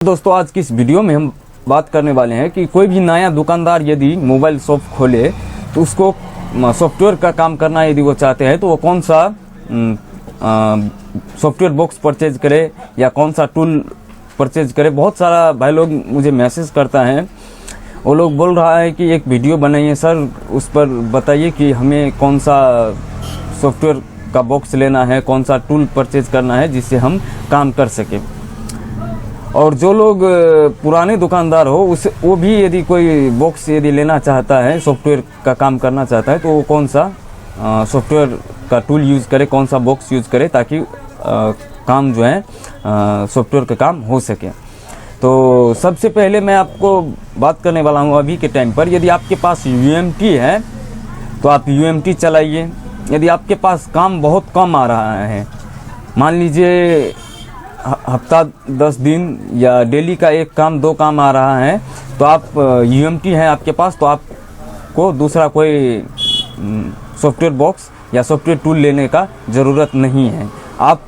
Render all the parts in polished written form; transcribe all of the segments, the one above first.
दोस्तों आज की इस वीडियो में हम बात करने वाले हैं कि कोई भी नया दुकानदार यदि मोबाइल शॉप खोले तो उसको सॉफ्टवेयर का काम करना यदि वो चाहते हैं तो वो कौन सा सॉफ्टवेयर बॉक्स परचेज करे या कौन सा टूल परचेज करे। बहुत सारा भाई लोग मुझे मैसेज करता है, वो लोग बोल रहा है कि एक वीडियो बनाइए सर, उस पर बताइए कि हमें कौन सा सॉफ्टवेयर का बॉक्स लेना है, कौन सा टूल परचेज करना है जिससे हम काम कर सकें। और जो लोग पुराने दुकानदार हो वो भी यदि कोई बॉक्स यदि लेना चाहता है, सॉफ्टवेयर का काम करना चाहता है, तो वो कौन सा सॉफ्टवेयर का टूल यूज़ करे, कौन सा बॉक्स यूज़ करे ताकि काम जो है सॉफ्टवेयर का काम हो सके। तो सबसे पहले मैं आपको बात करने वाला हूँ अभी के टाइम पर, यदि आपके पास UMT है तो आप UMT चलाइए। यदि आपके पास काम बहुत कम आ रहा है, मान लीजिए हफ्ता 10 दिन या डेली का एक काम 2 काम आ रहा है, तो आप UMT है आपके पास, तो आपको दूसरा कोई सॉफ्टवेयर बॉक्स या सॉफ्टवेयर टूल लेने का ज़रूरत नहीं है। आप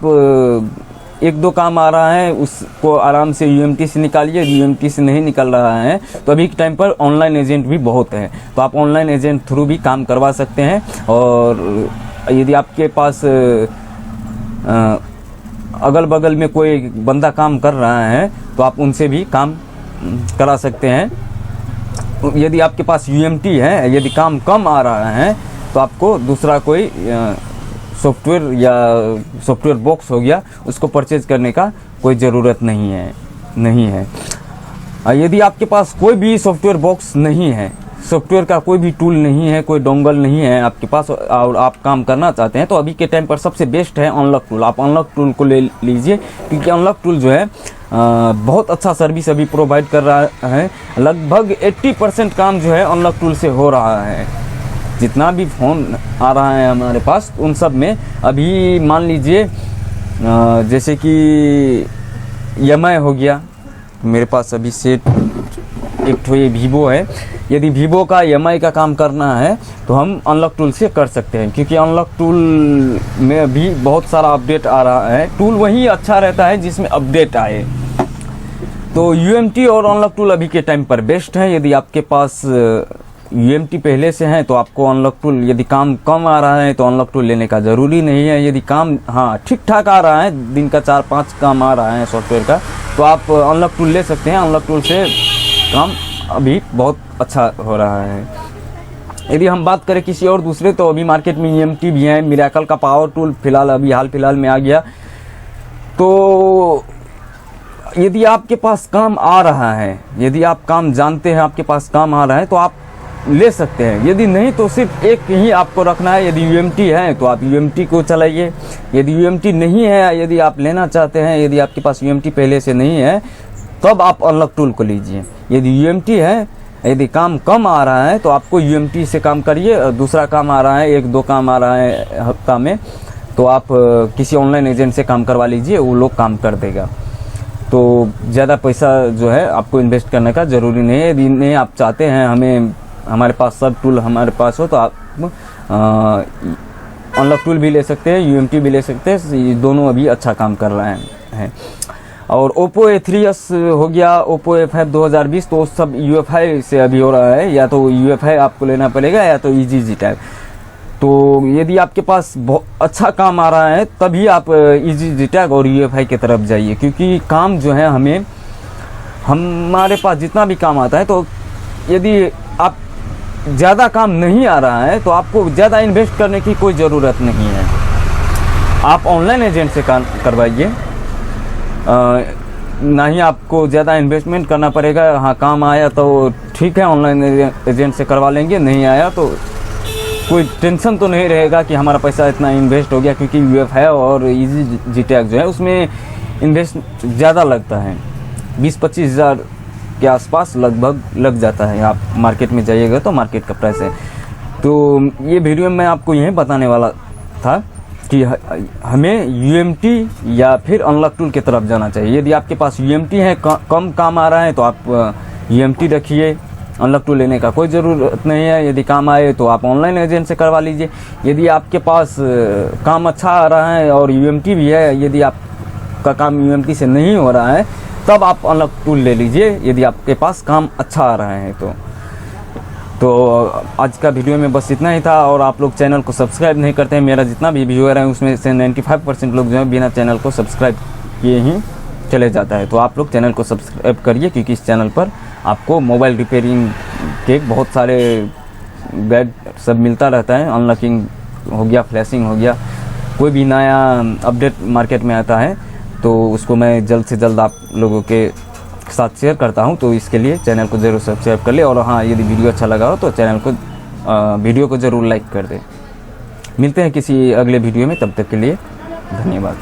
1-2 काम आ रहा है उसको आराम से UMT से निकालिए। UMT से नहीं निकल रहा है तो अभी के टाइम पर ऑनलाइन एजेंट भी बहुत है, तो आप ऑनलाइन एजेंट थ्रू भी काम करवा सकते हैं। और यदि आपके पास अगल बगल में कोई बंदा काम कर रहा है तो आप उनसे भी काम करा सकते हैं। यदि आपके पास UMT है, यदि काम कम आ रहा है तो आपको दूसरा कोई सॉफ्टवेयर या सॉफ्टवेयर बॉक्स हो गया उसको परचेज करने का कोई ज़रूरत नहीं है। यदि आपके पास कोई भी सॉफ्टवेयर बॉक्स नहीं है, सॉफ्टवेयर का कोई भी टूल नहीं है, कोई डोंगल नहीं है आपके पास और आप काम करना चाहते हैं, तो अभी के टाइम पर सबसे बेस्ट है अनलॉक टूल। आप अनलॉक टूल को ले लीजिए, क्योंकि अनलॉक टूल जो है बहुत अच्छा सर्विस अभी प्रोवाइड कर रहा है। लगभग 80% काम जो है अनलॉक टूल से हो रहा है। जितना भी फ़ोन आ रहा है हमारे पास उन सब में अभी मान लीजिए जैसे कि EMI हो गया, मेरे पास अभी सेट एक तो ये वीवो है। यदि वीवो का EMI का काम करना है तो हम अनलॉक टूल से कर सकते हैं, क्योंकि अनलॉक टूल में भी बहुत सारा अपडेट आ रहा है। टूल वही अच्छा रहता है जिसमें अपडेट आए। तो UMT और अनलॉक टूल अभी के टाइम पर बेस्ट है। यदि आपके पास UMT पहले से है तो आपको अनलॉक टूल, यदि काम कम आ रहा है तो अनलॉक टूल लेने का ज़रूरी नहीं है। यदि काम ठीक ठाक आ रहा है, दिन का 4-5 काम आ रहा है सॉफ्टवेयर का, तो आप अनलॉक टूल ले सकते हैं। अनलॉक टूल से काम अभी बहुत अच्छा हो रहा है। यदि हम बात करें किसी और दूसरे, तो अभी मार्केट में EMT भी है, मिराकल का पावर टूल फिलहाल अभी हाल फिलहाल में आ गया। तो यदि आपके पास काम आ रहा है, यदि आप काम जानते हैं, आपके पास काम आ रहा है, तो आप ले सकते हैं। यदि नहीं तो सिर्फ एक ही आपको रखना है। यदि UMT है तो आप UMT को चलाइए। यदि UMT नहीं है, यदि आप लेना चाहते हैं, यदि आपके पास UMT पहले से नहीं है, तब आप अनलॉक टूल को लीजिए। यदि UMT है, यदि काम कम आ रहा है तो आपको UMT से काम करिए। दूसरा काम आ रहा है, 1-2 काम आ रहा है हफ्ता में, तो आप किसी ऑनलाइन एजेंट से काम करवा लीजिए, वो लोग काम कर देगा। तो ज़्यादा पैसा जो है आपको इन्वेस्ट करने का ज़रूरी नहीं है। यदि नहीं आप चाहते हैं हमारे पास सब टूल हमारे पास हो, तो आप अनलॉक टूल भी ले सकते हैं, UMT भी ले सकते हैं। ये दोनों अभी अच्छा काम कर रहे हैं। और Oppo A3s हो गया, Oppo A5 2020, तो सब UFI से अभी हो रहा है। या तो UFI आपको लेना पड़ेगा या तो EG टैग। तो यदि आपके पास बहुत अच्छा काम आ रहा है तभी आप EG टैग और UFI की तरफ जाइए, क्योंकि काम जो है हमारे पास जितना भी काम आता है, तो यदि आप ज़्यादा काम नहीं आ रहा है तो आपको ज़्यादा इन्वेस्ट करने की कोई ज़रूरत नहीं है। आप ऑनलाइन एजेंट से काम करवाइए, ना ही आपको ज़्यादा इन्वेस्टमेंट करना पड़ेगा। काम आया तो ठीक है, ऑनलाइन एजेंट से करवा लेंगे, नहीं आया तो कोई टेंशन तो नहीं रहेगा कि हमारा पैसा इतना इन्वेस्ट हो गया, क्योंकि UFI और EG टैग जो है उसमें इन्वेस्ट ज़्यादा लगता है। 20-25 हज़ार के आसपास लगभग लग जाता है। आप मार्केट में जाइएगा तो मार्केट का प्राइस है। तो ये वीडियो में आपको यही बताने वाला था कि हमें UMT या फिर अनलॉक टूल की तरफ जाना चाहिए। यदि आपके पास UMT है, कम काम आ रहा है, तो आप UMT रखिए, अनलॉक टूल लेने का कोई ज़रूरत नहीं है। यदि काम आए तो आप ऑनलाइन एजेंट से करवा लीजिए। यदि आपके पास काम अच्छा आ रहा है और UMT भी है, यदि आपका काम UMT से नहीं हो रहा है, तब आप अनलॉक टूल ले लीजिए, यदि आपके पास काम अच्छा आ रहा है तो आज का वीडियो में बस इतना ही था। और आप लोग चैनल को सब्सक्राइब नहीं करते हैं, मेरा जितना भी व्यूअर है उसमें से 95% लोग जो है बिना चैनल को सब्सक्राइब किए ही चले जाता है। तो आप लोग चैनल को सब्सक्राइब करिए, क्योंकि इस चैनल पर आपको मोबाइल रिपेयरिंग के बहुत सारे गाइड सब मिलता रहता है। अनलॉकिंग हो गया, फ्लैशिंग हो गया, कोई भी नया अपडेट मार्केट में आता है तो उसको मैं जल्द से जल्द आप लोगों के साथ शेयर करता हूं। तो इसके लिए चैनल को ज़रूर सब्सक्राइब कर ले, और हाँ, यदि वीडियो अच्छा लगा हो तो चैनल को वीडियो को ज़रूर लाइक कर दे। मिलते हैं किसी अगले वीडियो में, तब तक के लिए धन्यवाद।